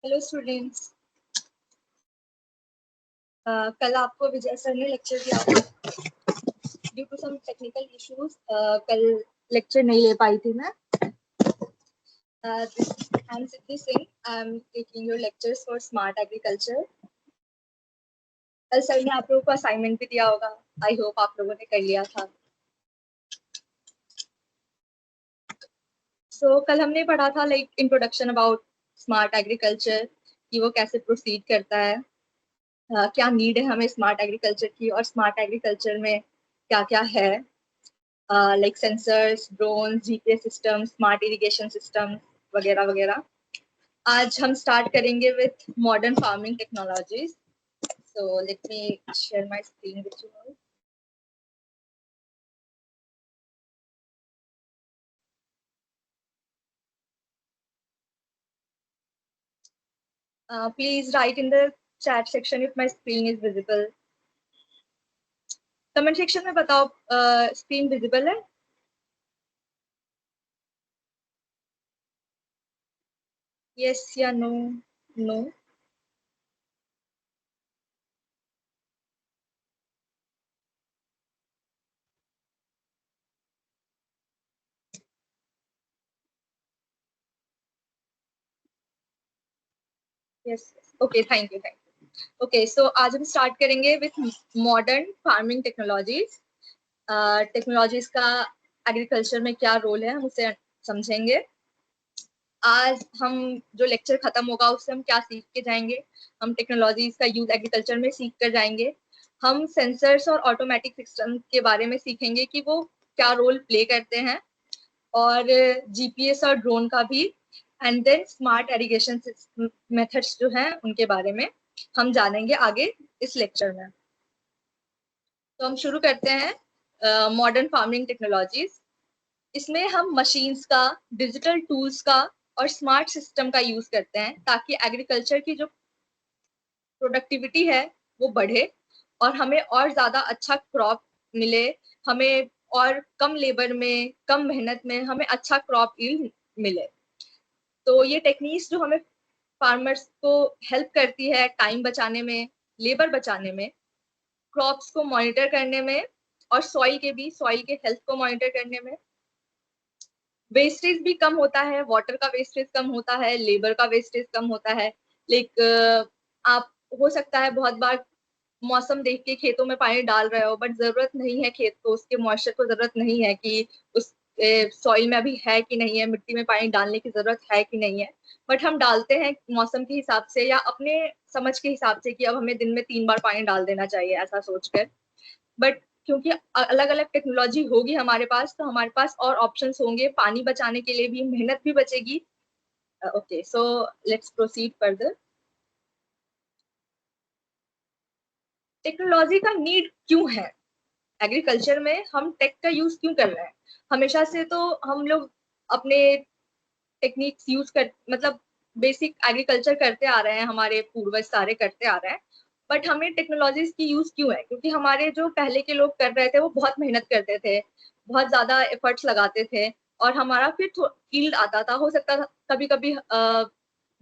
Hello students. कल आपको विजय sir ने लेक्चर दिया था। Due to some technical issues कल लेक्चर नहीं ले पाई थी मैं। I am Siddhi Singh. I am taking your lectures for smart agriculture. कल सर ने आप लोगों को असाइनमेंट भी दिया होगा। आई होप आप लोगों ने कर लिया था। कल हमने पढ़ा था इंट्रोडक्शन अबाउट स्मार्ट एग्रीकल्चर, कि वो कैसे प्रोसीड करता है, क्या नीड है हमें स्मार्ट एग्रीकल्चर की, और स्मार्ट एग्रीकल्चर में क्या क्या है, like sensors, drone, GPS system, smart irrigation system वगैरह वगैरह। आज हम स्टार्ट करेंगे with modern farming technologies. So let me share my screen with you. Please write in the chat section if my screen is visible. Comment section में बताओ screen visible है। Yes या no? No. Yes. Okay, thank you. Okay, so आज हम start करेंगे with modern farming technologies. Technologies का agriculture में क्या रोल है हम उसे समझेंगे। आज हम जो लेक्चर खत्म होगा उससे हम क्या सीख के जाएंगे, हम टेक्नोलॉजीज का यूज एग्रीकल्चर में सीख कर जाएंगे। हम सेंसर्स और ऑटोमेटिक सिस्टम के बारे में सीखेंगे कि वो क्या रोल प्ले करते हैं, और जीपीएस और ड्रोन का भी, and then smart irrigation methods जो हैं उनके बारे में हम जानेंगे आगे इस लेक्चर में। तो हम शुरू करते हैं मॉडर्न फार्मिंग टेक्नोलॉजीज। इसमें हम मशीन्स का, डिजिटल टूल्स का और स्मार्ट सिस्टम का यूज करते हैं ताकि एग्रीकल्चर की जो प्रोडक्टिविटी है वो बढ़े और हमें और ज्यादा अच्छा क्रॉप मिले। हमें और कम लेबर में, कम मेहनत में हमें अच्छा क्रॉप यील्ड मिले। तो ये टेक्निक्स जो हमें फार्मर्स को हेल्प करती है टाइम बचाने में, लेबर बचाने में, क्रॉप्स को मॉनिटर करने में, और सॉइल के भी, सॉइल के हेल्थ को मॉनिटर करने में। वेस्टेज भी कम होता है, वाटर का वेस्टेज कम होता है, लेबर का वेस्टेज कम होता है। लाइक आप, हो सकता है बहुत बार मौसम देख के खेतों में पानी डाल रहे हो, बट जरूरत नहीं है, खेत को, उसके मॉइस्चर को जरूरत नहीं है कि उस सॉइल में अभी है कि नहीं है, मिट्टी में पानी डालने की जरूरत है कि नहीं है, बट हम डालते हैं मौसम के हिसाब से या अपने समझ के हिसाब से कि अब हमें दिन में 3 बार पानी डाल देना चाहिए, ऐसा सोचकर। बट क्योंकि अलग अलग टेक्नोलॉजी होगी हमारे पास, तो हमारे पास और ऑप्शंस होंगे पानी बचाने के लिए भी, मेहनत भी बचेगी। Okay, so let's proceed further. Technology का नीड क्यों है एग्रीकल्चर में, हम टेक का यूज क्यों कर रहे हैं? हमेशा से तो हम लोग अपने टेक्निक्स यूज कर, मतलब बेसिक एग्रीकल्चर करते आ रहे हैं, हमारे पूर्वज सारे करते आ रहे हैं। बट हमें टेक्नोलॉजीज की यूज क्यों है? क्योंकि हमारे जो पहले के लोग कर रहे थे वो बहुत मेहनत करते थे, बहुत ज्यादा एफर्ट्स लगाते थे, और हमारा फिर फील्ड आता था। हो सकता था कभी कभी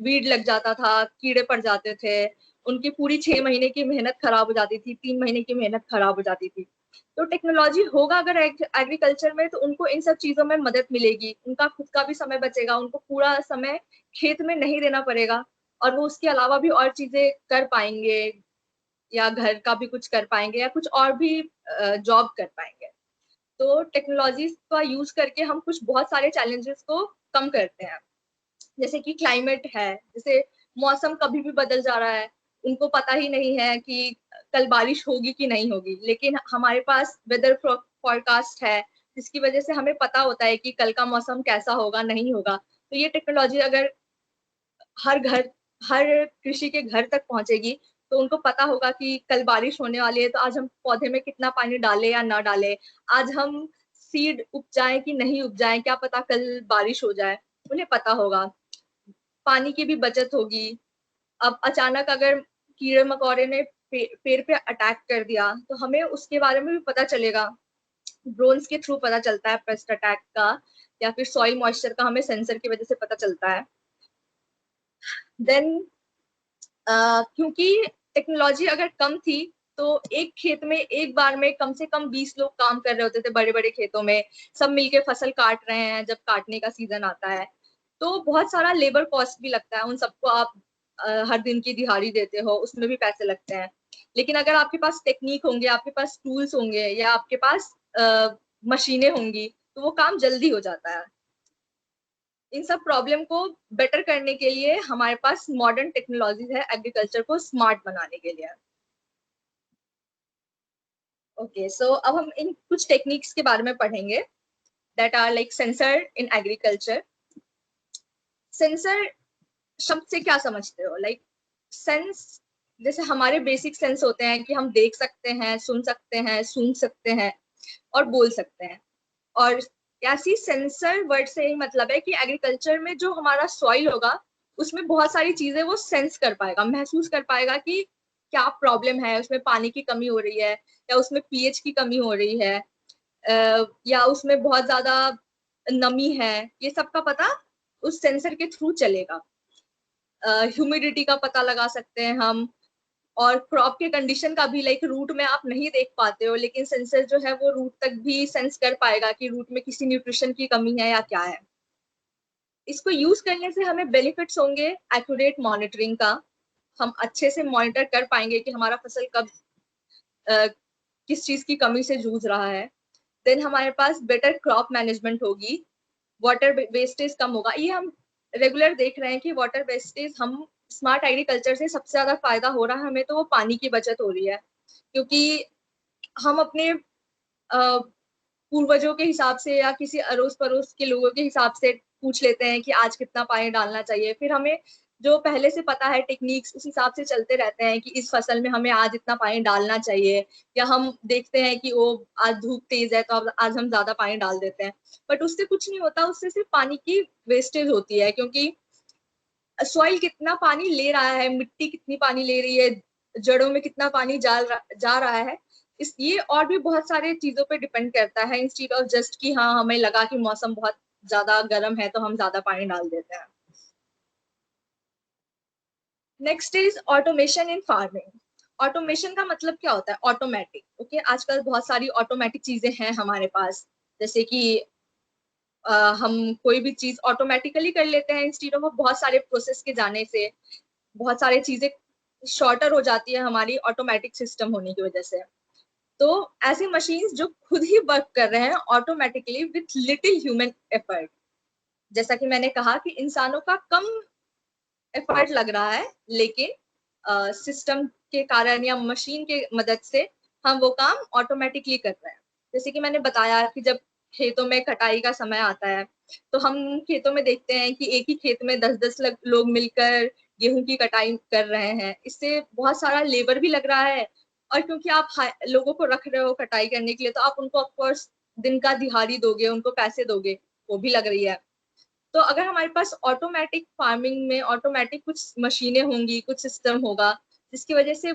वीड लग जाता था, कीड़े पड़ जाते थे, उनकी पूरी 6 महीने की मेहनत खराब हो जाती थी, 3 महीने की मेहनत खराब हो जाती थी। तो टेक्नोलॉजी होगा अगर एग्रीकल्चर में, तो उनको इन सब चीजों में मदद मिलेगी, उनका खुद का भी समय बचेगा, उनको पूरा समय खेत में नहीं देना पड़ेगा, और वो उसके अलावा भी और चीजें कर पाएंगे, या घर का भी कुछ कर पाएंगे, या कुछ और भी जॉब कर पाएंगे। तो टेक्नोलॉजी का यूज करके हम कुछ बहुत सारे चैलेंजेस को कम करते हैं। जैसे कि क्लाइमेट है, जैसे मौसम कभी भी बदल जा रहा है, उनको पता ही नहीं है कि कल बारिश होगी कि नहीं होगी, लेकिन हमारे पास वेदर फोरकास्ट है, जिसकी वजह से हमें पता होता है कि कल का मौसम कैसा होगा, नहीं होगा। तो ये टेक्नोलॉजी अगर हर घर, हर कृषि के घर तक पहुंचेगी, तो उनको पता होगा कि कल बारिश होने वाली है, तो आज हम पौधे में कितना पानी डालें या ना डालें, आज हम सीड उपजाएं कि नहीं उपजाएं, क्या पता कल बारिश हो जाए, उन्हें पता होगा। पानी की भी बचत होगी। अब अचानक अगर कीड़े मकोड़े ने पेड़ पे अटैक कर दिया, तो हमें उसके बारे में भी पता चलेगा। ड्रोन्स के थ्रू पता चलता है पेस्ट अटैक का, या फिर सॉइल मॉइस्चर का हमें सेंसर की वजह से पता चलता है। देन क्योंकि टेक्नोलॉजी अगर कम थी तो एक खेत में एक बार में कम से कम 20 लोग काम कर रहे होते थे, बड़े बड़े खेतों में सब मिलके फसल काट रहे हैं, जब काटने का सीजन आता है तो बहुत सारा लेबर कॉस्ट भी लगता है, उन सबको आप हर दिन की दिहाड़ी देते हो, उसमें भी पैसे लगते हैं। लेकिन अगर आपके पास टेक्निक होंगे, आपके पास टूल्स होंगे या आपके पास मशीनें होंगी तो वो काम जल्दी हो जाता है। इन सब प्रॉब्लम को बेटर करने के लिए हमारे पास मॉडर्न टेक्नोलॉजीज है एग्रीकल्चर को स्मार्ट बनाने के लिए। ओके, सो अब हम इन कुछ टेक्निक्स के बारे में पढ़ेंगे that are like sensor in agriculture. Sensor शब्द से क्या समझते हो? लाइक सेंस, जैसे हमारे बेसिक सेंस होते हैं कि हम देख सकते हैं, सुन सकते हैं, सूंघ सकते हैं और बोल सकते हैं। और ऐसी सेंसर वर्ड से ही मतलब है कि एग्रीकल्चर में जो हमारा सॉइल होगा उसमें बहुत सारी चीजें वो सेंस कर पाएगा, महसूस कर पाएगा कि क्या प्रॉब्लम है, उसमें पानी की कमी हो रही है या उसमें पीएच की कमी हो रही है, या उसमें बहुत ज्यादा नमी है, ये सब का पता उस सेंसर के थ्रू चलेगा। ह्यूमिडिटी का पता लगा सकते हैं हम, और क्रॉप के कंडीशन का भी, लाइक रूट में आप नहीं देख पाते हो लेकिन सेंसर जो है वो रूट तक भी सेंस कर पाएगा कि रूट में किसी न्यूट्रिशन की कमी है या क्या है। इसको यूज करने से हमें बेनिफिट्स होंगे एक्यूरेट मॉनिटरिंग का, हम अच्छे से मॉनिटर कर पाएंगे कि हमारा फसल कब किस चीज की कमी से जूझ रहा है। देन हमारे पास बेटर क्रॉप मैनेजमेंट होगी, वाटर वेस्टेज कम होगा। ये हम रेगुलर देख रहे हैं कि वाटर वेस्टेज, हम स्मार्ट एग्रीकल्चर से सबसे ज्यादा फायदा हो रहा है हमें, तो वो पानी की बचत हो रही है। क्योंकि हम अपने पूर्वजों के हिसाब से या किसी अड़ोस पड़ोस के लोगों के हिसाब से पूछ लेते हैं कि आज कितना पानी डालना चाहिए, फिर हमें जो पहले से पता है टेक्निक्स उस हिसाब से चलते रहते हैं कि इस फसल में हमें आज इतना पानी डालना चाहिए। या हम देखते हैं कि वो आज धूप तेज है तो अब आज हम ज्यादा पानी डाल देते हैं, बट उससे कुछ नहीं होता, उससे सिर्फ पानी की वेस्टेज होती है। क्योंकि सॉइल कितना पानी ले रहा है, मिट्टी कितनी पानी ले रही है, जड़ों में कितना पानी जा रहा है, इस ये और भी बहुत सारे चीजों पे डिपेंड करता है, इंस्टीड ऑफ जस्ट कि हाँ हमें लगा कि मौसम बहुत ज्यादा गर्म है तो हम ज्यादा पानी डाल देते हैं। Next is automation in farming. Automation का मतलब क्या होता है? ऑटोमेटिक। ओके, आजकल बहुत सारी ऑटोमेटिक चीजें हैं हमारे पास, जैसे कि हम कोई भी चीज ऑटोमेटिकली कर लेते हैं इंस्टीड ऑफ बहुत सारे प्रोसेस के जाने से। बहुत सारी चीजें शॉर्टर हो जाती है हमारी ऑटोमेटिक सिस्टम होने की वजह से। तो ऐसी मशीन्स जो खुद ही वर्क कर रहे हैं automatically with little human effort, जैसा कि मैंने कहा कि इंसानों का कम एफर्ट लग रहा है, लेकिन सिस्टम के कारण या मशीन के मदद से हम वो काम ऑटोमेटिकली कर रहे हैं। जैसे कि मैंने बताया कि जब खेतों में कटाई का समय आता है तो हम खेतों में देखते हैं कि एक ही खेत में 10-10 लोग मिलकर गेहूं की कटाई कर रहे हैं, इससे बहुत सारा लेबर भी लग रहा है। और क्योंकि आप लोगों को रख रहे हो कटाई करने के लिए तो आप उनको ऑफकोर्स दिन का दिहाड़ी दोगे, उनको पैसे दोगे, वो भी लग रही है। तो अगर हमारे पास ऑटोमेटिक फार्मिंग में ऑटोमेटिक कुछ मशीनें होंगी, कुछ सिस्टम होगा जिसकी वजह से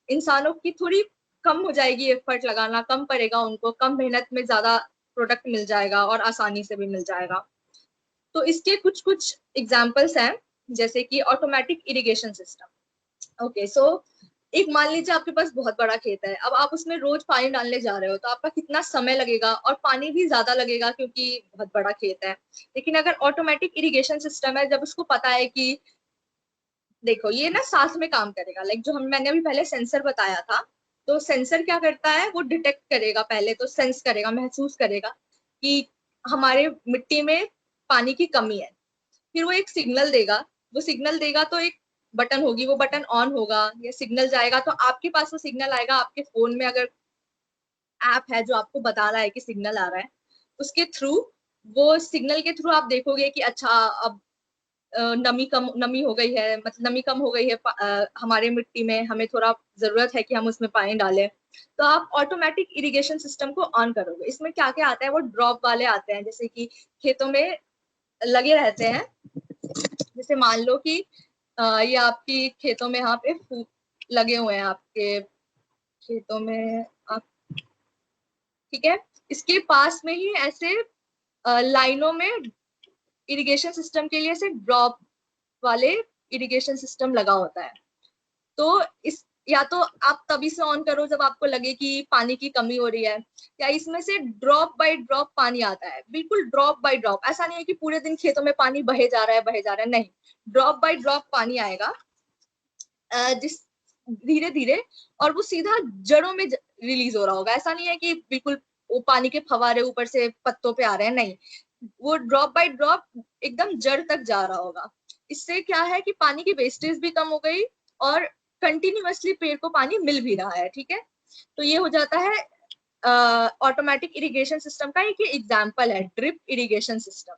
इंसानों की थोड़ी कम हो जाएगी, एफर्ट लगाना कम पड़ेगा उनको, कम मेहनत में ज्यादा प्रोडक्ट मिल जाएगा और आसानी से भी मिल जाएगा। तो इसके कुछ कुछ एग्जाम्पल्स हैं, जैसे कि ऑटोमेटिक इरिगेशन सिस्टम। ओके, सो एक मान लीजिए आपके पास बहुत बड़ा खेत है, अब आप उसमें रोज पानी डालने जा रहे हो तो आपका कितना समय लगेगा और पानी भी ज्यादा लगेगा क्योंकि बहुत बड़ा खेत है। लेकिन अगर ऑटोमेटिक इरिगेशन सिस्टम है, जब उसको पता है कि देखो ये ना साथ में काम करेगा, लाइक जो हम मैंने अभी पहले सेंसर बताया था, तो सेंसर क्या करता है, वो डिटेक्ट करेगा, पहले तो सेंस करेगा, महसूस करेगा कि हमारे मिट्टी में पानी की कमी है, फिर वो एक सिग्नल देगा। वो सिग्नल देगा तो एक बटन होगी, वो बटन ऑन होगा या सिग्नल जाएगा तो आपके पास वो सिग्नल आएगा, आपके फोन में अगर ऐप है जो आपको बता रहा है कि सिग्नल आ रहा है, उसके थ्रू, वो सिग्नल के थ्रू आप देखोगे कि अच्छा अब नमी हो गई है, मतलब नमी कम हो गई है हमारे मिट्टी में, हमें थोड़ा जरूरत है कि हम उसमें पानी डालें। तो आप ऑटोमेटिक इरिगेशन सिस्टम को ऑन करोगे। इसमें क्या क्या आता है, वो ड्रॉप वाले आते हैं, जैसे कि खेतों में लगे रहते हैं। जैसे मान लो कि ये आपकी खेतों में यहाँ पे लगे हुए हैं आपके खेतों में आप, ठीक है, इसके पास में ही ऐसे लाइनों में इरिगेशन सिस्टम के लिए ऐसे ड्रॉप वाले इरिगेशन सिस्टम लगा होता है। तो इस या तो आप तभी से ऑन करो जब आपको लगे कि पानी की कमी हो रही है, या इसमें से ड्रॉप बाय ड्रॉप पानी आता है, बिल्कुल ड्रॉप बाय ड्रॉप। ऐसा नहीं है कि पूरे दिन खेतों में पानी बहे जा रहा है बहे जा रहा है, नहीं, ड्रॉप बाय ड्रॉप पानी आएगा जिस धीरे धीरे, और वो सीधा जड़ों में रिलीज हो रहा होगा। ऐसा नहीं है कि बिल्कुल वो पानी के फवारे ऊपर से पत्तों पे आ रहे हैं, नहीं, वो ड्रॉप बाय ड्रॉप एकदम जड़ तक जा रहा होगा। इससे क्या है कि पानी की वेस्टेज भी कम हो गई और कंटिन्यूअसली पेड़ को पानी मिल भी रहा है। ठीक है, तो ये हो जाता है ऑटोमेटिक इरिगेशन सिस्टम का एक एग्जाम्पल है, ड्रिप इरिगेशन सिस्टम।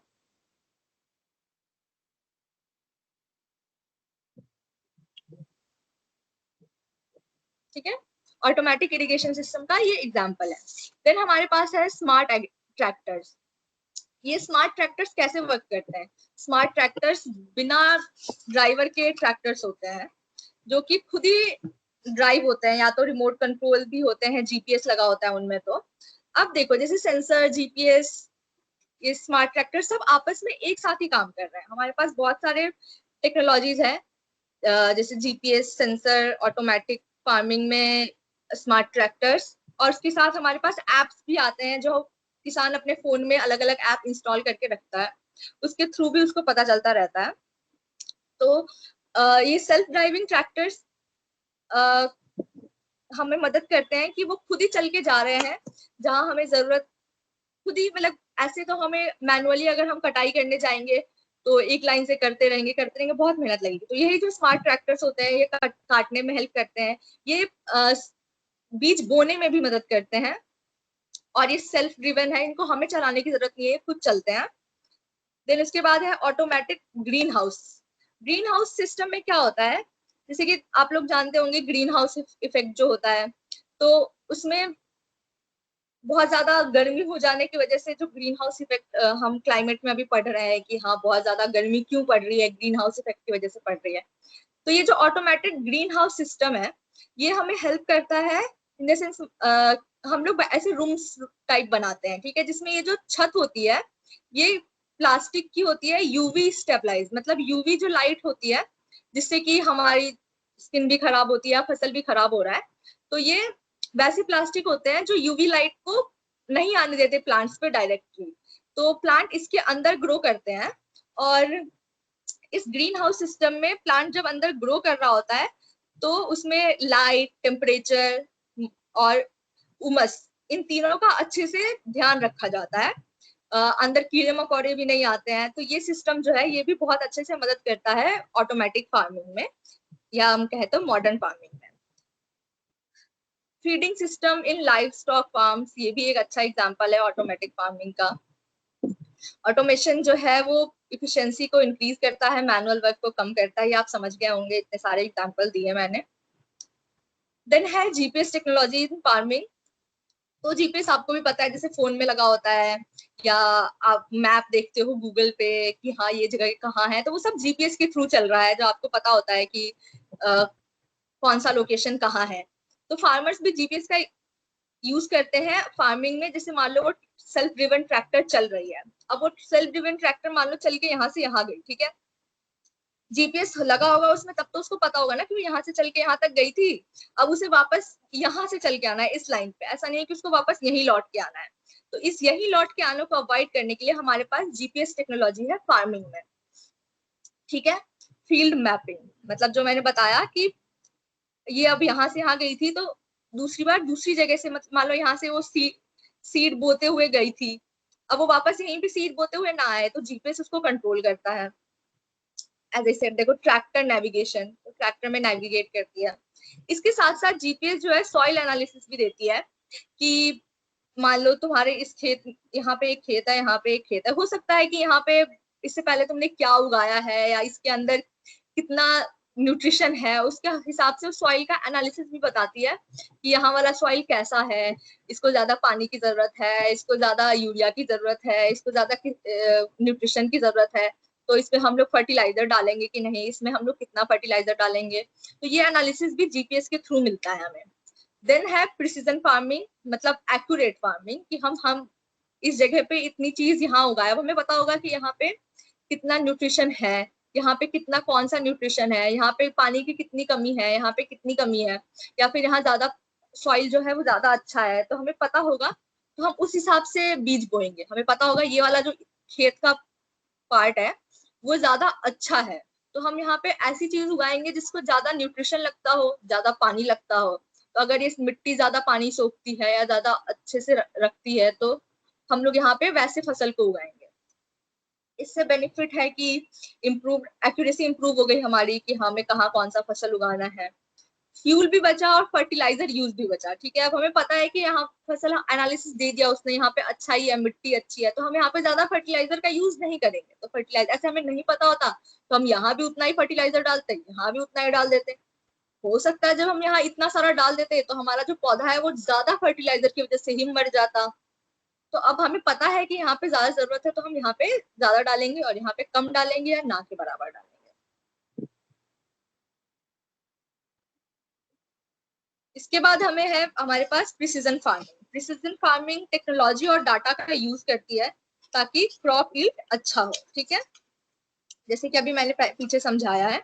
ठीक है, ऑटोमेटिक इरिगेशन सिस्टम का ये एग्जाम्पल है। देन हमारे पास है स्मार्ट ट्रैक्टर्स। ये स्मार्ट ट्रैक्टर्स कैसे वर्क करते हैं? स्मार्ट ट्रैक्टर्स बिना ड्राइवर के ट्रैक्टर्स होते हैं, जो कि खुद ही ड्राइव होते हैं, या तो रिमोट कंट्रोल भी होते हैं, जीपीएस लगा होता है उनमें। तो अब देखो, जैसे सेंसर, जीपीएस, ये स्मार्ट ट्रैक्टर सब आपस में एक साथ ही काम कर रहे हैं। हमारे पास बहुत सारे टेक्नोलॉजीज है, जैसे जीपीएस, सेंसर, ऑटोमेटिक फार्मिंग में स्मार्ट ट्रैक्टर्स, और उसके साथ हमारे पास एप्स भी आते हैं जो किसान अपने फोन में अलग अलग ऐप इंस्टॉल करके रखता है, उसके थ्रू भी उसको पता चलता रहता है। तो ये सेल्फ ड्राइविंग ट्रैक्टर्स हमें मदद करते हैं कि वो खुद ही चल के जा रहे हैं जहां हमें जरूरत, खुद ही, मतलब ऐसे तो हमें मैनुअली अगर हम कटाई करने जाएंगे तो एक लाइन से करते रहेंगे, बहुत मेहनत लगेगी। तो यही जो स्मार्ट ट्रैक्टर्स होते हैं, ये काटने में हेल्प करते हैं, ये बीज बोने में भी मदद करते हैं, और ये सेल्फ ड्रिवन है, इनको हमें चलाने की जरूरत नहीं है, खुद चलते हैं। देन उसके बाद है automatic green house. Green house system में क्या होता है, जैसे कि आप लोग जानते होंगे ग्रीन हाउस इफेक्ट जो होता है, तो उसमें बहुत ज्यादा गर्मी हो जाने की वजह से जो ग्रीन हाउस इफेक्ट हम क्लाइमेट में अभी पढ़ रहे हैं कि हाँ बहुत ज्यादा गर्मी क्यों पड़ रही है, ग्रीन हाउस इफेक्ट की वजह से पड़ रही है। तो ये जो ऑटोमेटिक ग्रीन हाउस सिस्टम है, ये हमें हेल्प करता है इन द सेंस, हम लोग ऐसे रूम्स टाइप बनाते हैं, ठीक है, जिसमें ये जो छत होती है ये प्लास्टिक की होती है, यूवी स्टेबलाइज, मतलब यूवी जो लाइट होती है जिससे कि हमारी स्किन भी खराब होती है, फसल भी खराब हो रहा है, तो ये वैसे प्लास्टिक होते हैं जो यूवी लाइट को नहीं आने देते प्लांट्स पे डायरेक्टली। तो प्लांट इसके अंदर ग्रो करते हैं, और इस ग्रीन हाउस सिस्टम में प्लांट जब अंदर ग्रो कर रहा होता है तो उसमें लाइट, टेम्परेचर और उमस, इन तीनों का अच्छे से ध्यान रखा जाता है। अंदर कीड़े मकोड़े भी नहीं आते हैं। तो ये सिस्टम जो है ये भी बहुत अच्छे से मदद करता है ऑटोमेटिक फार्मिंग में, या हम कहें तो मॉडर्न फार्मिंग में। Feeding system in live stock farms, ये भी एक अच्छा एग्जांपल है ऑटोमेटिक फार्मिंग का। ऑटोमेशन जो है वो इफिशिएंसी को इंक्रीज करता है, मैनुअल वर्क को कम करता है, ये आप समझ गए होंगे, इतने सारे एग्जांपल दिए मैंने। देन है जीपीएस टेक्नोलॉजी इन फार्मिंग। तो जीपीएस आपको भी पता है, जैसे फोन में लगा होता है, या आप मैप देखते हो गूगल पे कि हाँ ये जगह कहाँ है, तो वो सब जीपीएस के थ्रू चल रहा है, जो आपको पता होता है कि कौन सा लोकेशन कहाँ है। तो फार्मर्स भी जीपीएस का यूज करते हैं फार्मिंग में। जैसे मान लो वो सेल्फ ड्रिवन ट्रैक्टर चल रही है, अब वो सेल्फ ड्रिवन ट्रैक्टर मान लो चल के यहाँ से यहाँ गई, ठीक है, जीपीएस लगा होगा उसमें, तब तो उसको पता होगा ना कि वो यहाँ से चल के यहाँ तक गई थी, अब उसे वापस यहाँ से चल के आना है इस लाइन पे, ऐसा नहीं है कि उसको वापस यही लौट के आना है। तो इस यही लौट के आने को अवॉइड करने के लिए हमारे पास जीपीएस टेक्नोलॉजी है फार्मिंग में। ठीक है, फील्ड मैपिंग, मतलब जो मैंने बताया कि ये अब यहाँ से यहाँ गई थी, तो दूसरी बार दूसरी जगह से, मान लो यहाँ से वो सीड बोते हुए गई थी, अब वो वापस यहीं पे सीड बोते हुए ना आए, तो जीपीएस उसको कंट्रोल करता है। एज आई सेड, देखो ट्रैक्टर नेविगेशन, तो ट्रैक्टर में नेविगेट करती है। इसके साथ साथ जीपीएस जो है सॉइल एनालिसिस भी देती है, कि मान लो तुम्हारे इस खेत, यहाँ पे एक खेत है, यहाँ पे एक खेत है, हो सकता है कि यहाँ पे इससे पहले तुमने क्या उगाया है, या इसके अंदर कितना न्यूट्रिशन है, उसके हिसाब से सॉइल का एनालिसिस भी बताती है कि यहाँ वाला सॉइल कैसा है, इसको ज्यादा पानी की जरूरत है, इसको ज्यादा यूरिया की जरूरत है, इसको ज्यादा न्यूट्रिशन की जरूरत है, तो इसमें हम लोग फर्टिलाइजर डालेंगे कि नहीं, इसमें हम लोग कितना फर्टिलाइजर डालेंगे। तो ये एनालिसिस भी जीपीएस के थ्रू मिलता है हमें। देन है प्रिसीजन फार्मिंग, मतलब एक्यूरेट फार्मिंग, कि हम इस जगह पे इतनी चीज यहाँ उगाए, अब हमें पता होगा कि यहाँ पे कितना न्यूट्रिशन है, यहाँ पे कितना कौन सा न्यूट्रिशन है, यहाँ पे पानी की कितनी कमी है, यहाँ पे कितनी कमी है, या फिर यहाँ ज्यादा सॉइल जो है वो ज्यादा अच्छा है, तो हमें पता होगा, तो हम उस हिसाब से बीज बोएंगे। हमें पता होगा ये वाला जो खेत का पार्ट है वो ज्यादा अच्छा है, तो हम यहाँ पे ऐसी चीज उगाएंगे जिसको ज्यादा न्यूट्रिशन लगता हो, ज्यादा पानी लगता हो। तो अगर ये मिट्टी ज्यादा पानी सोखती है या ज्यादा अच्छे से रखती है, तो हम लोग यहाँ पे वैसे फसल को उगाएंगे। इससे बेनिफिट है कि इम्प्रूव एक्यूरेसी इम्प्रूव हो गई हमारी कि हमें कहाँ कौन सा फसल उगाना है, फ्यूल भी बचा और फर्टिलाइजर यूज भी बचा। ठीक है, अब हमें पता है कि यहाँ फसल एनालिसिस दे दिया उसने, यहाँ पे अच्छा ही है, मिट्टी अच्छी है, तो हम यहाँ पे ज्यादा फर्टिलाइजर का यूज नहीं करेंगे। तो फर्टिलाइजर ऐसे हमें नहीं पता होता तो हम यहाँ भी उतना ही फर्टिलाइजर डालते, यहाँ भी उतना ही डाल देते। हो सकता है जब हम यहाँ इतना सारा डाल देते तो हमारा जो पौधा है वो ज्यादा फर्टिलाइजर की वजह से ही मर जाता। तो अब हमें पता है कि यहाँ पे ज्यादा जरूरत है तो हम यहाँ पे ज्यादा डालेंगे और यहाँ पे कम डालेंगे या ना के बराबर डालेंगे। इसके बाद हमें है हमारे पास precision farming. Precision farming technology और डाटा का यूज करती है ताकि क्रॉप यील्ड अच्छा हो। ठीक है, जैसे कि अभी मैंने पीछे समझाया है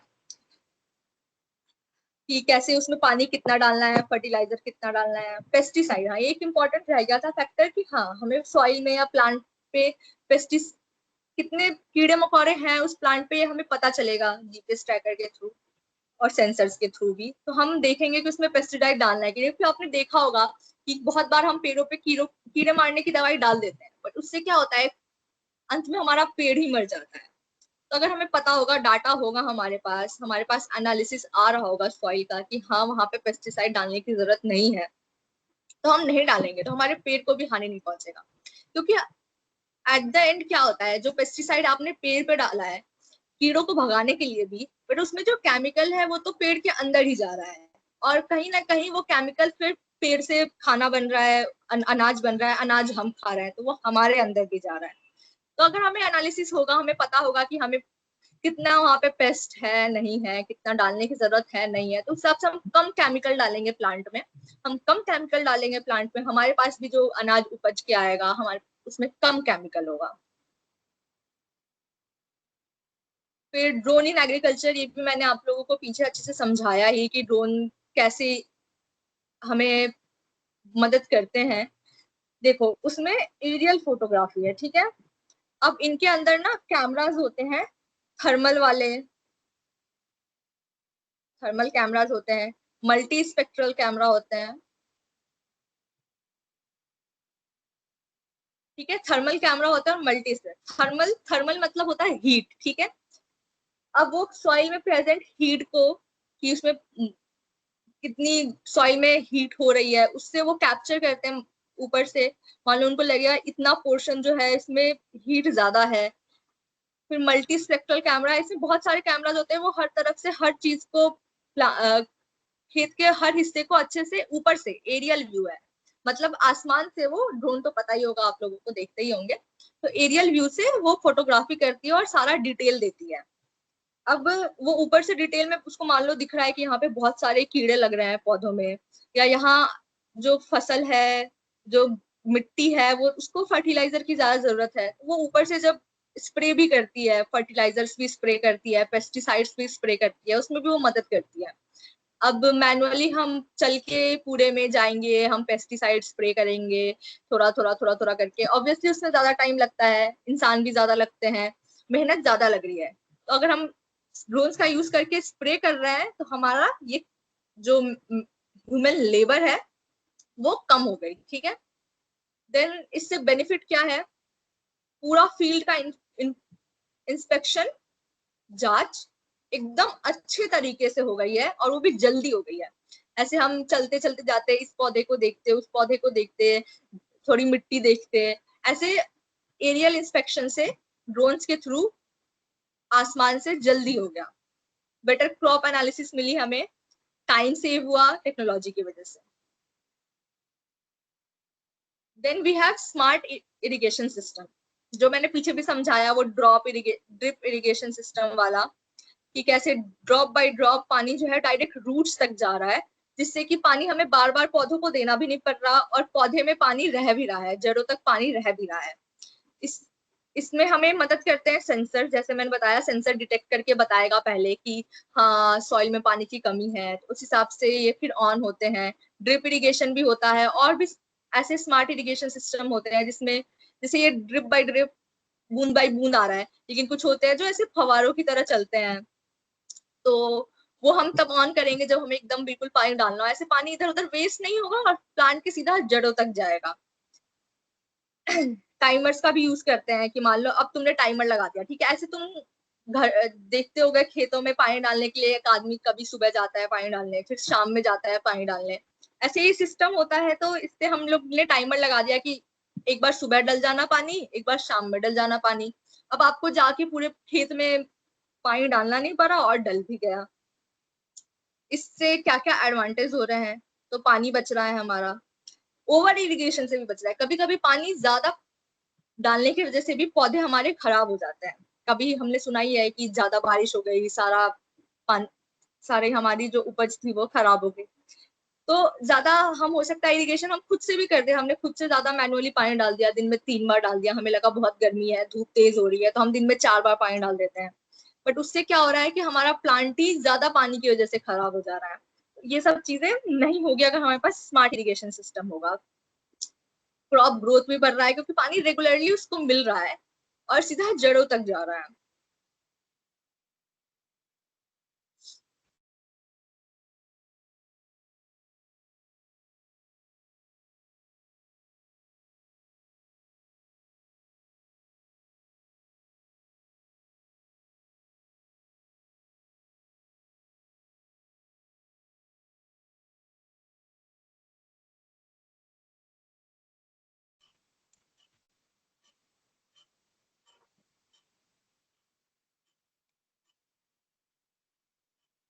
कि कैसे उसमें पानी कितना डालना है, फर्टिलाइजर कितना डालना है, पेस्टिसाइड। हाँ, ये एक इम्पॉर्टेंट रह गया था फैक्टर कि हाँ हमें सॉइल में या प्लांट पे पेस्टिस कितने कीड़े मकोड़े हैं उस प्लांट पे, हमें पता चलेगा जीपीएस ट्रैकर के थ्रू और सेंसर्स के थ्रू भी। तो हम देखेंगे कि उसमें पेस्टिसाइड डालना है कि नहीं। आपने देखा होगा कि बहुत बार हम पेड़ों पे कीड़े मारने की दवाई डाल देते हैं, बट उससे क्या होता है, अंत में हमारा पेड़ ही मर जाता है। तो अगर हमें पता होगा, डाटा होगा हमारे पास एनालिसिस आ रहा होगा सॉइल का कि हाँ वहां पे पेस्टिसाइड डालने की जरूरत नहीं है, तो हम नहीं डालेंगे, तो हमारे पेड़ को भी हानि नहीं पहुंचेगा। क्योंकि एट द एंड क्या होता है, जो पेस्टिसाइड आपने पेड़ पे डाला है कीड़ों को भगाने के लिए भी, बट उसमें जो केमिकल है वो तो पेड़ के अंदर ही जा रहा है, और कहीं ना कहीं वो केमिकल फिर पेड़ से खाना बन रहा है, अनाज बन रहा है, अनाज हम खा रहे हैं, तो वो हमारे अंदर भी जा रहा है। तो अगर हमें एनालिसिस होगा, हमें पता होगा कि हमें कितना वहां पे पेस्ट है नहीं है, कितना डालने की जरूरत है नहीं है, तो उस हिसाब से हम कम केमिकल डालेंगे प्लांट में। हम कम केमिकल डालेंगे प्लांट में, हमारे पास भी जो अनाज उपज के आएगा हमारे उसमें कम केमिकल होगा। फिर ड्रोन इन एग्रीकल्चर, ये भी मैंने आप लोगों को पीछे अच्छे से समझाया ही कि ड्रोन कैसे हमें मदद करते हैं। देखो उसमें एरियल फोटोग्राफी है, ठीक है। अब इनके अंदर ना कैमराज होते हैं, थर्मल वाले, थर्मल कैमराज होते हैं, मल्टी स्पेक्ट्रल कैमरा होते हैं। ठीक है, थर्मल कैमरा होता है और मल्टी थर्मल, थर्मल मतलब होता है हीट। ठीक है, अब वो सॉइल में प्रेजेंट हीट को, कि उसमें कितनी सॉइल में हीट हो रही है, उससे वो कैप्चर करते हैं ऊपर से। मान लो उनको लगेगा इतना पोर्शन जो है इसमें हीट ज्यादा है। फिर मल्टी स्पेक्ट्रल कैमरा, इसमें बहुत सारे कैमराज होते हैं, वो हर तरफ से हर चीज को खेत के हर हिस्से को अच्छे से ऊपर से, एरियल व्यू है, मतलब आसमान से, वो ड्रोन तो पता ही होगा आप लोगों को, देखते ही होंगे। तो एरियल व्यू से वो फोटोग्राफी करती है और सारा डिटेल देती है। अब वो ऊपर से डिटेल में उसको मान लो दिख रहा है कि यहाँ पे बहुत सारे कीड़े लग रहे हैं पौधों में, या यहाँ जो फसल है, जो मिट्टी है, वो उसको फर्टिलाइजर की ज्यादा जरूरत है, वो ऊपर से जब स्प्रे भी करती है, फर्टिलाइजर्स भी स्प्रे करती है, पेस्टिसाइड्स भी स्प्रे करती है, उसमें भी वो मदद करती है। अब मैनुअली हम चल के पूरे में जाएंगे, हम पेस्टिसाइड स्प्रे करेंगे, थोड़ा थोड़ा थोड़ा थोड़ा करके, ऑब्वियसली उसमें ज्यादा टाइम लगता है, इंसान भी ज्यादा लगते हैं, मेहनत ज्यादा लग रही है। तो अगर हम ड्रोन्स का यूज करके स्प्रे कर रहे हैं तो हमारा ये जो ह्यूमन लेबर है वो कम हो गई। ठीक है, देन इससे बेनिफिट क्या है, पूरा फील्ड का इंस्पेक्शन, जांच एकदम अच्छे तरीके से हो गई है, और वो भी जल्दी हो गई है। ऐसे हम चलते चलते जाते, इस पौधे को देखते, उस पौधे को देखते, थोड़ी मिट्टी देखते, ऐसे एरियल इंस्पेक्शन से ड्रोन्स के थ्रू आसमान से जल्दी हो गया। बेटर क्रॉप एनालिसिस मिली हमें, टाइम सेव हुआ टेक्नोलॉजी की वजह से। Then we have smart irrigation system, जो मैंने पीछे भी समझाया, वो ड्रिप इरिगेशन सिस्टम वाला, कि कैसे ड्रॉप बाय ड्रॉप पानी जो है डायरेक्ट रूट्स तक जा रहा है, जिससे कि पानी हमें बार बार पौधों को देना भी नहीं पड़ रहा, और पौधे में पानी रह भी रहा है, जड़ों तक पानी रह भी रहा है। इस इसमें हमें मदद करते हैं सेंसर, जैसे मैंने बताया सेंसर डिटेक्ट करके बताएगा पहले कि हाँ सॉइल में पानी की कमी है, तो उस हिसाब से ये फिर ऑन होते हैं। ड्रिप इरिगेशन भी होता है और भी ऐसे स्मार्ट इरिगेशन सिस्टम होते हैं जिसमें जैसे ये ड्रिप बाय ड्रिप बूंद बाय बूंद आ रहा है, लेकिन कुछ होते हैं जो ऐसे फवारों की तरह चलते हैं, तो वो हम तब ऑन करेंगे जब हमें एकदम बिल्कुल पानी डालना हो। ऐसे पानी इधर उधर वेस्ट नहीं होगा और प्लांट के सीधा जड़ों तक जाएगा। टाइमर्स का भी यूज करते हैं कि मान लो अब तुमने टाइमर लगा दिया, ठीक है, ऐसे तुम घर देखते होगे खेतों में पानी डालने के लिए एक आदमी कभी सुबह जाता है पानी डालने, फिर शाम में जाता है पानी डालने, ऐसे ही सिस्टम होता है। तो इससे हम लोग ने टाइमर लगा दिया कि एक बार सुबह डल जाना पानी, एक बार शाम में डल जाना पानी। अब आपको जाके पूरे खेत में पानी डालना नहीं पड़ा और डल भी गया। इससे क्या क्या एडवांटेज हो रहे हैं, तो पानी बच रहा है हमारा, ओवर इरिगेशन से भी बच रहा है। कभी कभी पानी ज्यादा डालने की वजह से भी पौधे हमारे खराब हो जाते हैं। कभी हमने सुना ही है कि ज्यादा बारिश हो गई, सारे हमारी जो उपज थी वो खराब हो गई। तो ज्यादा हम हो सकता है इरिगेशन हम खुद से भी कर दे, हमने खुद से ज्यादा मैनुअली पानी डाल दिया, दिन में 3 बार डाल दिया, हमें लगा बहुत गर्मी है धूप तेज हो रही है तो हम दिन में 4 बार पानी डाल देते हैं। बट उससे क्या हो रहा है कि हमारा प्लांट ही ज्यादा पानी की वजह से खराब हो जा रहा है। ये सब चीजें नहीं होगी अगर हमारे पास स्मार्ट इरिगेशन सिस्टम होगा। क्रॉप ग्रोथ भी बढ़ रहा है क्योंकि पानी रेगुलरली उसको मिल रहा है और सीधा जड़ों तक जा रहा है।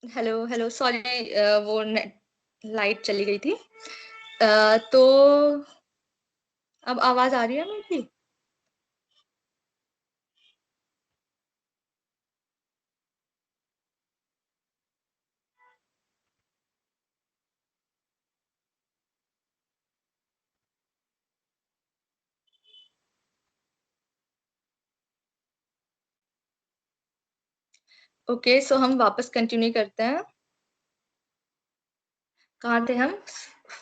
हेलो हेलो, सॉरी, वो लाइट चली गई थी। तो अब आवाज आ रही है मेरी? ओके, सो हम वापस कंटिन्यू करते हैं। कहाँ थे हम?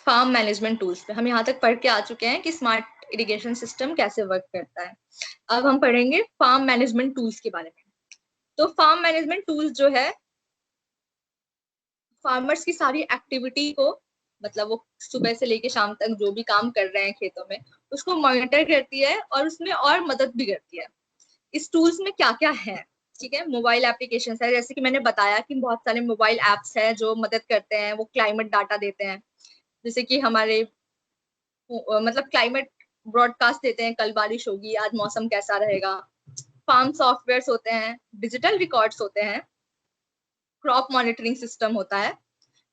फार्म मैनेजमेंट टूल्स पे। हम यहाँ तक पढ़ के आ चुके हैं कि स्मार्ट इरिगेशन सिस्टम कैसे वर्क करता है। अब हम पढ़ेंगे फार्म मैनेजमेंट टूल्स के बारे में। तो फार्म मैनेजमेंट टूल्स जो है फार्मर्स की सारी एक्टिविटी को, मतलब वो सुबह से लेके शाम तक जो भी काम कर रहे हैं खेतों में, उसको मॉनिटर करती है और उसमें और मदद भी करती है। इस टूल्स में क्या क्या है? ठीक है, मोबाइल एप्लीकेशन है, जैसे कि मैंने बताया कि बहुत सारे मोबाइल एप्स है जो मदद करते हैं, वो क्लाइमेट डाटा देते हैं, जैसे कि हमारे मतलब क्लाइमेट ब्रॉडकास्ट देते हैं, कल बारिश होगी, आज मौसम कैसा रहेगा। फार्म सॉफ्टवेयर होते हैं, डिजिटल रिकॉर्ड्स होते हैं, क्रॉप मॉनिटरिंग सिस्टम होता है,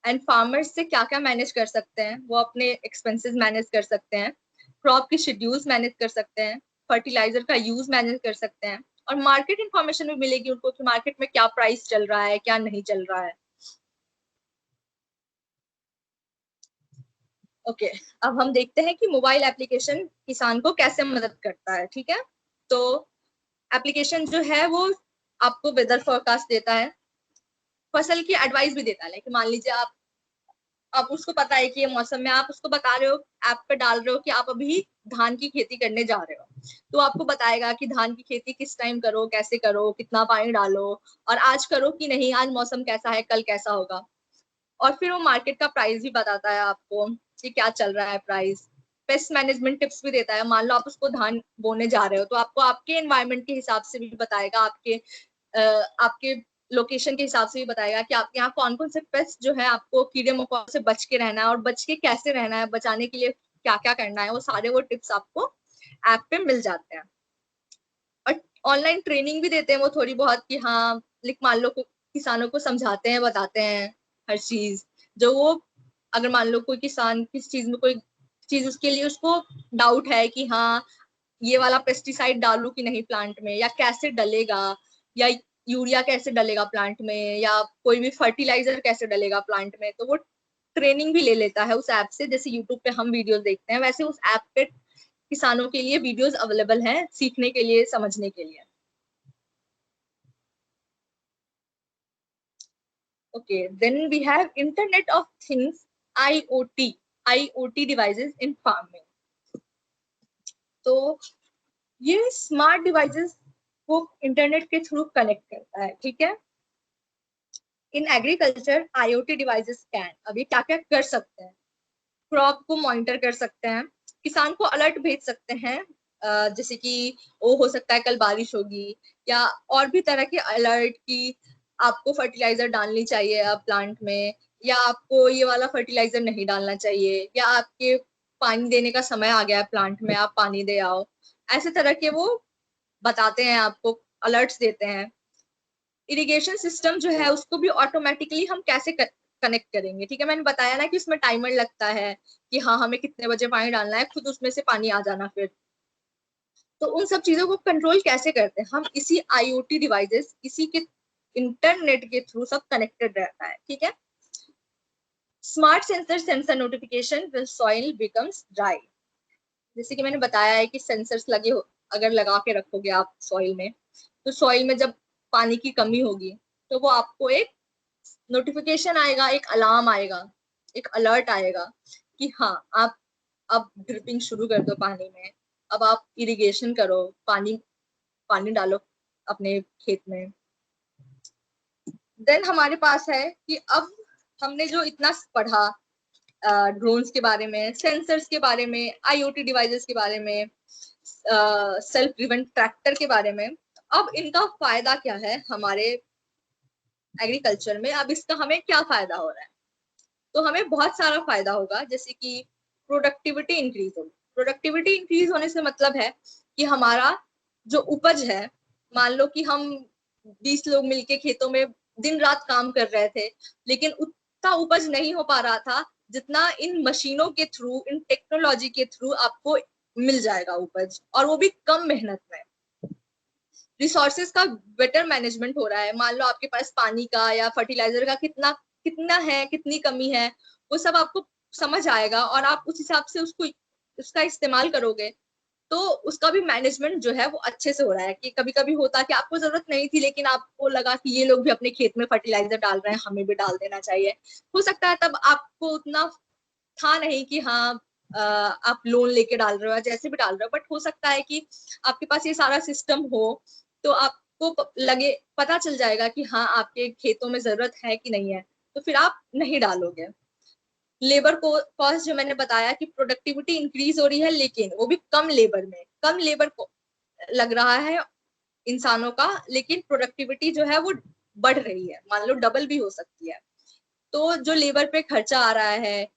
एंड फार्मर्स से क्या क्या मैनेज कर सकते हैं, वो अपने एक्सपेंसेस मैनेज कर सकते हैं, क्रॉप की शेड्यूल्स मैनेज कर सकते हैं, फर्टिलाइजर का यूज मैनेज कर सकते हैं, और मार्केट इंफॉर्मेशन भी मिलेगी उनको कि मार्केट में क्या प्राइस चल रहा है क्या नहीं चल रहा है। ओके, अब हम देखते हैं कि मोबाइल एप्लीकेशन किसान को कैसे मदद करता है। ठीक है, तो एप्लीकेशन जो है वो आपको वेदर फोरकास्ट देता है, फसल की एडवाइस भी देता है कि मान लीजिए आप उसको पता है कि ये मौसम में, आप उसको बता रहे हो, ऐप पे डाल रहे हो कि आप अभी धान की खेती करने जा रहे हो, तो आपको बताएगा कि धान की खेती किस टाइम करो, कैसे करो, कितना पानी डालो, और आज करो कि नहीं, आज मौसम कैसा है, कल कैसा होगा। और फिर वो मार्केट का प्राइस भी बताता है आपको कि क्या चल रहा है प्राइस। पेस्ट मैनेजमेंट टिप्स भी देता है, मान लो आप उसको धान बोने जा रहे हो तो आपको आपके एनवायरमेंट के हिसाब से भी बताएगा, आपके लोकेशन के हिसाब से भी बताएगा कि आपके यहाँ कौन कौन से पेस्ट जो है, आपको कीड़े मकोड़ों से बच के रहना है और बच के कैसे रहना है, बचाने के लिए क्या क्या करना है, वो सारे वो टिप्स आपको ऐप पे मिल जाते हैं। और ऑनलाइन ट्रेनिंग भी देते हैं वो थोड़ी बहुत कि हाँ, लिख मान लो किसानों को समझाते हैं, बताते हैं हर चीज, जो वो अगर मान लो कोई किसान किस चीज में कोई चीज उसके लिए उसको डाउट है कि हाँ ये वाला पेस्टिसाइड डालू कि नहीं प्लांट में, या कैसे डलेगा, या यूरिया कैसे डलेगा प्लांट में, या कोई भी फर्टिलाइजर कैसे डलेगा प्लांट में, तो वो ट्रेनिंग भी ले लेता है उस ऐप से। जैसे यूट्यूब पे हम वीडियोस देखते हैं, वैसे उस ऐप पे किसानों के लिए वीडियोस अवेलेबल हैं सीखने के लिए, समझने के लिए। Okay, then we have Internet of Things, IoT, IoT devices in farming. तो ये स्मार्ट डिवाइसेस को इंटरनेट के थ्रू कनेक्ट करता है, ठीक है। In agriculture IoT devices can, अभी क्या क्या कर सकते हैं, क्रॉप को मॉनिटर कर सकते हैं, किसान को अलर्ट भेज सकते हैं, जैसे कि वो हो सकता है कल बारिश होगी, या और भी तरह के अलर्ट की आपको फर्टिलाइजर डालनी चाहिए अब प्लांट में, या आपको ये वाला फर्टिलाइजर नहीं डालना चाहिए, या आपके पानी देने का समय आ गया है प्लांट में, आप पानी दे आओ। ऐसे तरह के वो बताते हैं, आपको अलर्ट्स देते हैं। इरिगेशन सिस्टम जो है उसको भी ऑटोमेटिकली हम कैसे कनेक्ट करेंगे, ठीक है। मैंने बताया ना कि उसमें टाइमर लगता है कि हाँ हमें कितने बजे पानी डालना है, खुद उसमें से पानी आ जाना फिर। तो उन सब चीजों को कंट्रोल कैसे करते हैं हम, इसी IoT डिवाइसेस, इसी के इंटरनेट के थ्रू सब कनेक्टेड रहता है, ठीक है। Smart sensor sensor notification when soil becomes dry, जैसे कि मैंने बताया है कि सेंसर्स लगे हो, अगर लगा के रखोगे आप सॉइल में, तो सॉइल में जब पानी की कमी होगी तो वो आपको एक नोटिफिकेशन आएगा, एक अलार्म आएगा, एक अलर्ट आएगा कि हाँ आप अब ड्रिपिंग शुरू कर दो पानी में, अब आप इरिगेशन करो, पानी पानी डालो अपने खेत में। देन हमारे पास है कि अब हमने जो इतना पढ़ा ड्रोन्स के बारे में, सेंसर्स के बारे में, IoT डिवाइसेस के बारे में, सेल्फ ड्रिवन ट्रैक्टर के बारे में, अब इनका फायदा क्या है हमारे एग्रीकल्चर में, अब इसका हमें क्या फायदा हो रहा है। तो हमें बहुत सारा फायदा होगा, जैसे कि प्रोडक्टिविटी इंक्रीज होगी। प्रोडक्टिविटी इंक्रीज होने से मतलब है कि हमारा जो उपज है, मान लो कि हम 20 लोग मिलके खेतों में दिन रात काम कर रहे थे, लेकिन उतना उपज नहीं हो पा रहा था जितना इन मशीनों के थ्रू, इन टेक्नोलॉजी के थ्रू आपको मिल जाएगा उपज, और वो भी कम मेहनत में। रिसोर्सेज का बेटर मैनेजमेंट हो रहा है, मान लो आपके पास पानी का या फर्टिलाइजर का कितना कितना है, कितनी कमी है, वो सब आपको समझ आएगा और आप उस हिसाब से उसका इस्तेमाल करोगे। तो उसका भी मैनेजमेंट जो है वो अच्छे से हो रहा है। कि कभी कभी होता है कि आपको जरूरत नहीं थी, लेकिन आपको लगा कि ये लोग भी अपने खेत में फर्टिलाइजर डाल रहे हैं, हमें भी डाल देना चाहिए। हो सकता है तब आपको उतना था नहीं कि हाँ आप लोन लेके डाल रहे हो, जैसे भी डाल रहे हो, बट हो सकता है कि आपके पास ये सारा सिस्टम हो तो आपको लगे, पता चल जाएगा कि हाँ आपके खेतों में जरूरत है कि नहीं है, तो फिर आप नहीं डालोगे। लेबर को कॉस्ट जो मैंने बताया कि प्रोडक्टिविटी इंक्रीज हो रही है, लेकिन वो भी कम लेबर में, कम लेबर को लग रहा है इंसानों का, लेकिन प्रोडक्टिविटी जो है वो बढ़ रही है, मान लो डबल भी हो सकती है। तो जो लेबर पे खर्चा आ रहा है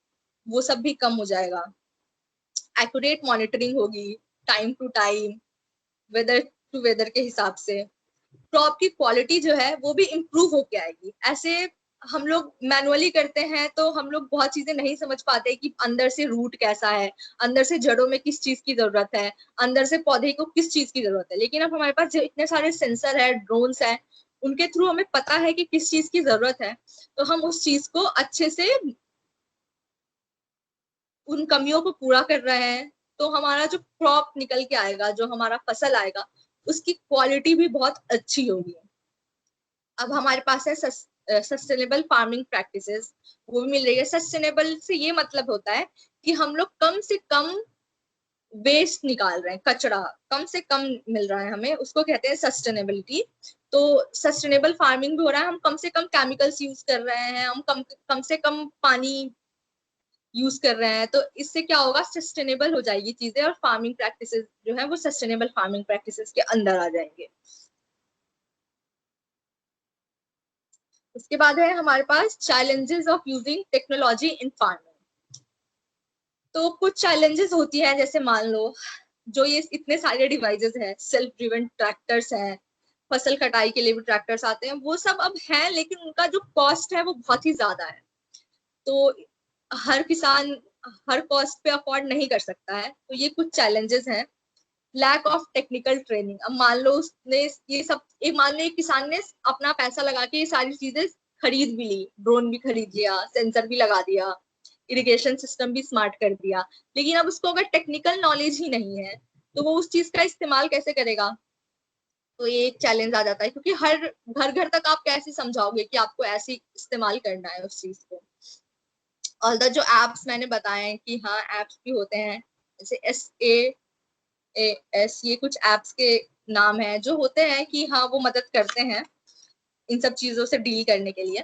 वो सब भी कम हो जाएगा। एक्यूरेट मॉनिटरिंग होगी, time to time, weather to weather के हिसाब से। क्रॉप की क्वालिटी जो है वो भी इम्प्रूव होके आएगी। ऐसे हम लोग मैनुअली करते हैं तो हम लोग बहुत चीजें नहीं समझ पाते कि अंदर से रूट कैसा है, अंदर से जड़ों में किस चीज की जरूरत है, अंदर से पौधे को किस चीज की जरूरत है। लेकिन अब हमारे पास जो इतने सारे सेंसर है, ड्रोन्स है, उनके थ्रू हमें पता है कि किस चीज की जरूरत है, तो हम उस चीज को अच्छे से, उन कमियों को पूरा कर रहे हैं। तो हमारा जो क्रॉप निकल के आएगा, जो हमारा फसल आएगा, उसकी क्वालिटी भी बहुत अच्छी होगी। अब हमारे पास है सस्टेनेबल फार्मिंग प्रैक्टिसेस, वो भी मिल रही है। सस्टेनेबल से ये मतलब होता है कि हम लोग कम से कम वेस्ट निकाल रहे हैं, कचरा कम से कम मिल रहा है हमें, उसको कहते हैं सस्टेनेबिलिटी। तो सस्टेनेबल फार्मिंग भी हो रहा है, हम कम से कम केमिकल्स यूज कर रहे हैं, हम कम से कम पानी यूज कर रहे हैं। तो इससे क्या होगा, सस्टेनेबल हो जाएगी चीजें, और फार्मिंग प्रैक्टिसेस जो है वो सस्टेनेबल फार्मिंग प्रैक्टिसेस के अंदर आ जाएंगे। उसके बाद है हमारे पास challenges of using technology in farming. तो कुछ चैलेंजेस होती हैं, जैसे मान लो जो ये इतने सारे डिवाइसेस हैं, सेल्फ ड्रिवन ट्रैक्टर्स हैं, फसल कटाई के लिए भी ट्रैक्टर्स आते हैं, वो सब अब हैं, लेकिन उनका जो कॉस्ट है वो बहुत ही ज्यादा है। तो हर किसान हर कॉस्ट पे अफोर्ड नहीं कर सकता है, तो ये कुछ चैलेंजेस हैं। लैक ऑफ टेक्निकल ट्रेनिंग, अब मान लो उसने ये सब, एक मान लो एक किसान ने अपना पैसा लगा के ये सारी चीजें खरीद भी ली, ड्रोन भी खरीद लिया, सेंसर भी लगा दिया, इरिगेशन सिस्टम भी स्मार्ट कर दिया, लेकिन अब उसको अगर टेक्निकल नॉलेज ही नहीं है तो वो उस चीज का इस्तेमाल कैसे करेगा? तो ये एक चैलेंज आ जाता है, क्योंकि हर घर घर तक आप कैसे समझाओगे कि आपको ऐसे इस्तेमाल करना है उस चीज को। और जो एप्स मैंने बताए हैं कि हाँ एप्स भी होते हैं, जैसे SaaS, ये कुछ एप्स के नाम है जो होते हैं कि हाँ वो मदद करते हैं इन सब चीजों से डील करने के लिए।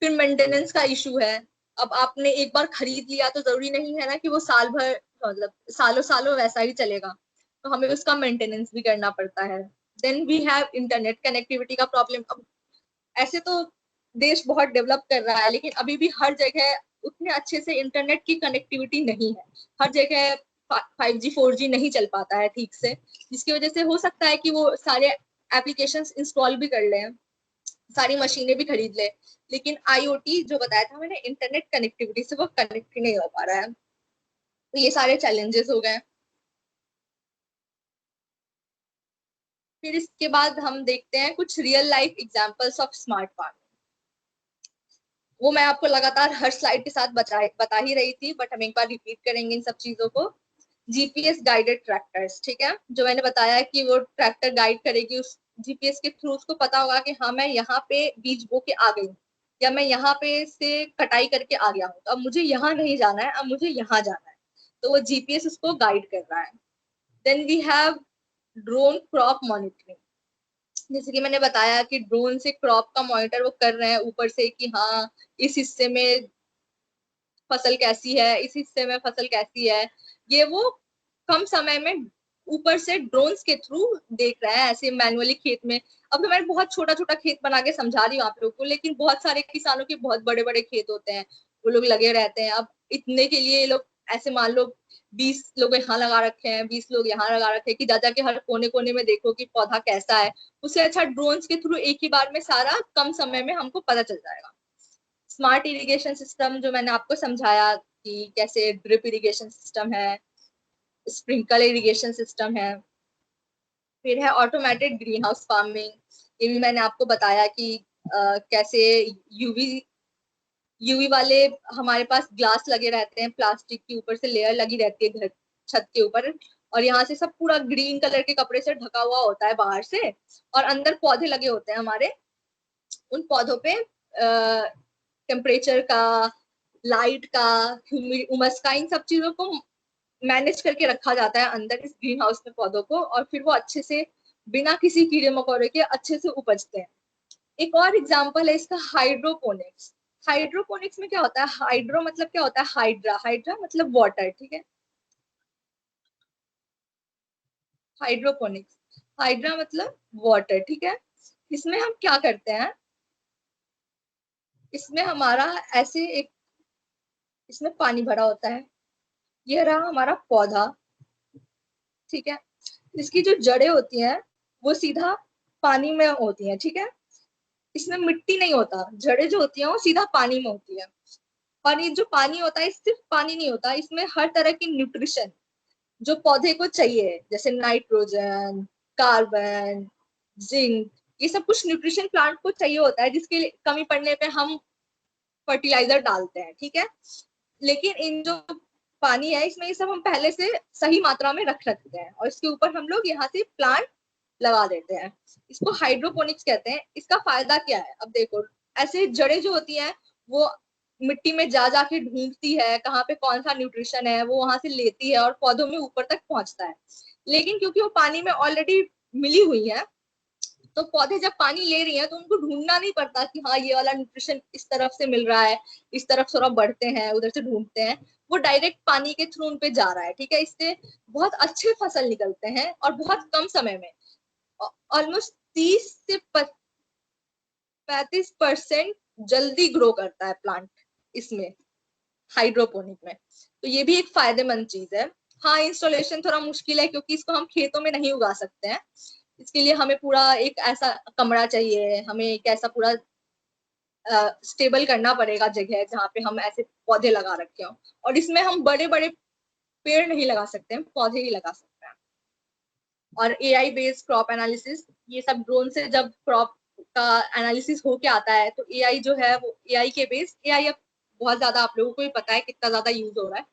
फिर मेंटेनेंस का इशू है। अब आपने एक बार खरीद लिया तो जरूरी नहीं है ना कि वो साल भर, मतलब सालों सालों वैसा ही चलेगा, तो हमें उसका मेंटेनेंस भी करना पड़ता है। Then we have internet connectivity का प्रॉब्लम। अब ऐसे तो देश बहुत डेवलप कर रहा है, लेकिन अभी भी हर जगह उतने अच्छे से इंटरनेट की कनेक्टिविटी नहीं है। हर जगह 5G 4G नहीं चल पाता है ठीक से, जिसकी वजह से हो सकता है कि वो सारे एप्लीकेशंस इंस्टॉल भी कर लें, सारी मशीनें भी खरीद ले, लेकिन IoT जो बताया था मैंने इंटरनेट कनेक्टिविटी से वो कनेक्ट नहीं हो पा रहा है। तो ये सारे चैलेंजेस हो गए। फिर इसके बाद हम देखते हैं कुछ real life examples of smart farming. वो मैं आपको लगातार हर स्लाइड के साथ बता ही रही थी, बट हम एक बार रिपीट करेंगे इन सब चीजों को। GPS गाइडेड ट्रैक्टर्स, ठीक है, जो मैंने बताया कि वो ट्रैक्टर गाइड करेगी, उस GPS के थ्रू उसको पता होगा कि हाँ मैं यहाँ पे बीज बो के आ गई हूँ, या मैं यहाँ पे से कटाई करके आ गया हूँ, तो अब मुझे यहाँ नहीं जाना है, अब मुझे यहाँ जाना है, तो वो GPS उसको गाइड कर रहा है। Then we have drone crop monitoring. जैसे कि मैंने बताया कि ड्रोन से क्रॉप का मॉनिटर वो कर रहे हैं ऊपर से कि हाँ इस हिस्से में फसल कैसी है, इस हिस्से में फसल कैसी है, ये वो कम समय में ऊपर से ड्रोन्स के थ्रू देख रहा है, ऐसे मैनुअली खेत में। अब तो मैं बहुत छोटा छोटा खेत बना के समझा रही हूँ आप लोग को, लेकिन बहुत सारे किसानों के बहुत बड़े बड़े खेत होते हैं, वो लोग लगे रहते हैं। अब इतने के लिए ये लोग ऐसे मान लो 20 लोग यहाँ लगा रखे हैं, 20 लोग यहाँ लगा रखे हैं कि जा जाके हर कोने कोने में देखो कि पौधा कैसा है। उससे अच्छा ड्रोन्स के थ्रू एक ही बार में सारा कम समय में हमको पता चल जाएगा। स्मार्ट इरिगेशन सिस्टम जो मैंने आपको समझाया कि कैसे ड्रिप इरिगेशन सिस्टम है, स्प्रिंकल इरिगेशन सिस्टम है। फिर है ऑटोमेटेड ग्रीन हाउस फार्मिंग। ये भी मैंने आपको बताया कि कैसे यूवी यूवी वाले हमारे पास ग्लास लगे रहते हैं, प्लास्टिक के ऊपर से लेयर लगी रहती है घर छत के ऊपर, और यहाँ से सब पूरा ग्रीन कलर के कपड़े से ढका हुआ होता है बाहर से, और अंदर पौधे लगे होते हैं हमारे। उन पौधों पे टेम्परेचर का, लाइट का, उमस का, इन सब चीजों को मैनेज करके रखा जाता है अंदर इस ग्रीन हाउस में पौधों को, और फिर वो अच्छे से बिना किसी कीड़े मकोड़े के अच्छे से उपजते हैं। एक और एग्जांपल है इसका, हाइड्रोपोनिक्स। हाइड्रोपोनिक्स में क्या होता है? हाइड्रो मतलब क्या होता है? हाइड्रा, हाइड्रा मतलब वाटर, ठीक है। हाइड्रोपोनिक्स, हाइड्रा मतलब वाटर, ठीक है। इसमें हम क्या करते हैं, इसमें हमारा ऐसे एक, इसमें पानी भरा होता है, ये रहा हमारा पौधा, ठीक है। इसकी जो जड़ें होती हैं वो सीधा पानी में होती हैं, ठीक है। इसमें मिट्टी नहीं होता, जड़ें जो होती हैं वो सीधा पानी में होती है। और ये जो पानी होता है सिर्फ पानी नहीं होता, इसमें हर तरह की न्यूट्रिशन जो पौधे को चाहिए, जैसे नाइट्रोजन, कार्बन, जिंक, ये सब कुछ न्यूट्रिशन प्लांट को चाहिए होता है, जिसकी कमी पड़ने पे हम फर्टिलाइजर डालते हैं, ठीक है। लेकिन इन जो पानी है इसमें ये सब हम पहले से सही मात्रा में रख रखते हैं, और इसके ऊपर हम लोग यहाँ से प्लांट लगा देते हैं। इसको हाइड्रोपोनिक्स कहते हैं। इसका फायदा क्या है? अब देखो, ऐसे जड़ें जो होती हैं वो मिट्टी में जा जाके ढूंढती है कहाँ पे कौन सा न्यूट्रिशन है, वो वहां से लेती है और पौधों में ऊपर तक पहुंचता है। लेकिन क्योंकि वो पानी में ऑलरेडी मिली हुई है, तो पौधे जब पानी ले रही हैं तो उनको ढूंढना नहीं पड़ता कि हाँ ये वाला न्यूट्रिशन इस तरफ से मिल रहा है, इस तरफ थोड़ा बढ़ते हैं, उधर से ढूंढते हैं। वो डायरेक्ट पानी के थ्रू उन पे जा रहा है, ठीक है। इससे बहुत अच्छे फसल निकलते हैं और बहुत कम समय में, ऑलमोस्ट 30 से 35% जल्दी ग्रो करता है प्लांट इसमें, हाइड्रोपोनिक में। तो ये भी एक फायदेमंद चीज है। हाँ, इंस्टॉलेशन थोड़ा मुश्किल है क्योंकि इसको हम खेतों में नहीं उगा सकते हैं। इसके लिए हमें पूरा एक ऐसा कमरा चाहिए, हमें एक ऐसा पूरा स्टेबल करना पड़ेगा जगह जहाँ पे हम ऐसे पौधे लगा रखे हो। और इसमें हम बड़े बड़े पेड़ नहीं लगा सकते हैं, पौधे ही लगा सकते हैं। और AI बेस्ड क्रॉप एनालिसिस, ये सब ड्रोन से जब क्रॉप का एनालिसिस होके आता है तो AI जो है वो AI के बेस्ड, AI अब बहुत ज्यादा आप लोगों को भी पता है कितना ज्यादा यूज हो रहा है।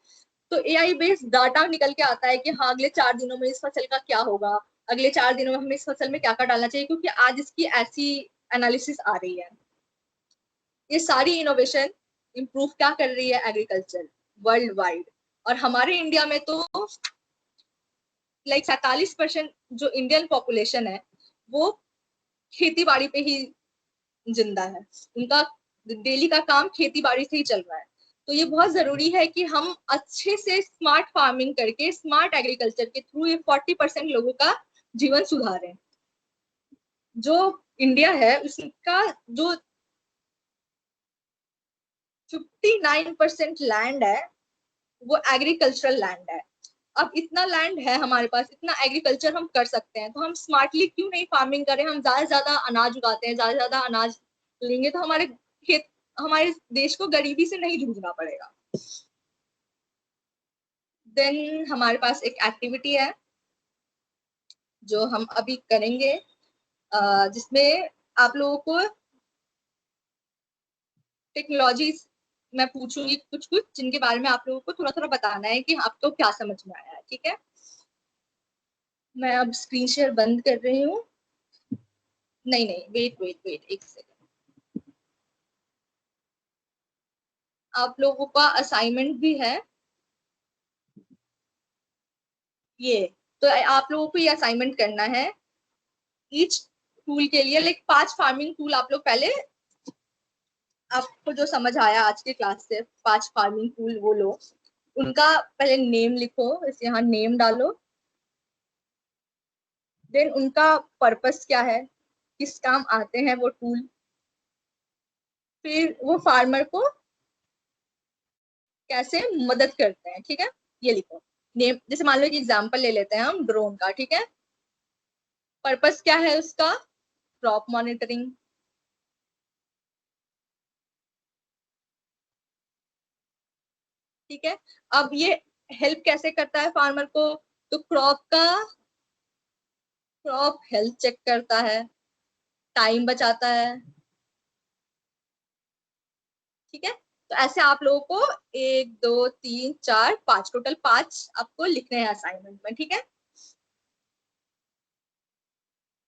तो एआई बेस्ड डाटा निकल के आता है कि हाँ अगले 4 दिनों में इस फसल का क्या होगा, अगले 4 दिनों में हमें इस फसल में क्या क्या डालना चाहिए, क्योंकि आज इसकी ऐसी एनालिसिस आ रही है। ये सारी इनोवेशन इंप्रूव क्या कर रही है, एग्रीकल्चर वर्ल्ड वाइड। और हमारे इंडिया में तो 47% जो इंडियन पॉपुलेशन है वो खेती बाड़ी पे ही जिंदा है। उनका डेली का काम खेती बाड़ी से ही चल रहा है। तो ये बहुत जरूरी है कि हम अच्छे से स्मार्ट फार्मिंग करके, स्मार्ट एग्रीकल्चर के थ्रू ये 40% लोगों का जीवन सुधारें। जो इंडिया है उसका जो 59% लैंड है वो एग्रीकल्चरल लैंड है। अब इतना लैंड है हमारे पास, इतना एग्रीकल्चर हम कर सकते हैं, तो हम स्मार्टली क्यों नहीं फार्मिंग करें। हम ज्यादा से ज्यादा अनाज उगाते हैं, ज्यादा से ज्यादा अनाज लेंगे तो हमारे खेत, हमारे देश को गरीबी से नहीं जूझना पड़ेगा। देन हमारे पास एक एक्टिविटी है जो हम अभी करेंगे, जिसमें आप लोगों को टेक्नोलॉजीज मैं पूछूंगी कुछ कुछ, जिनके बारे में आप लोगों को थोड़ा थोड़ा बताना है कि आपको क्या समझ में आया है। ठीक है, मैं अब स्क्रीन शेयर बंद कर रही हूँ। नहीं नहीं, वेट वेट वेट एक सेकंड। आप लोगों का असाइनमेंट भी है ये, तो आप लोगों को ये असाइनमेंट करना है। ईच टूल के लिए लाइक 5 फार्मिंग टूल आप लोग पहले, आपको जो समझ आया आज के क्लास से 5 फार्मिंग टूल वो लो, उनका पहले नेम लिखो, इस यहाँ नेम डालो। देन उनका पर्पस क्या है, किस काम आते हैं वो टूल, फिर वो फार्मर को कैसे मदद करते हैं। ठीक है, ये लिखो नेम। जैसे मान लो कि एग्जांपल ले लेते हैं हम ड्रोन का। ठीक है, पर्पस क्या है उसका, क्रॉप मॉनिटरिंग। ठीक है, अब ये हेल्प कैसे करता है फार्मर को, तो क्रॉप हेल्थ चेक करता है, टाइम बचाता है। ठीक है, तो ऐसे आप लोगों को 1 2 3 4 5 टोटल 5 आपको लिखने हैं असाइनमेंट में। ठीक है,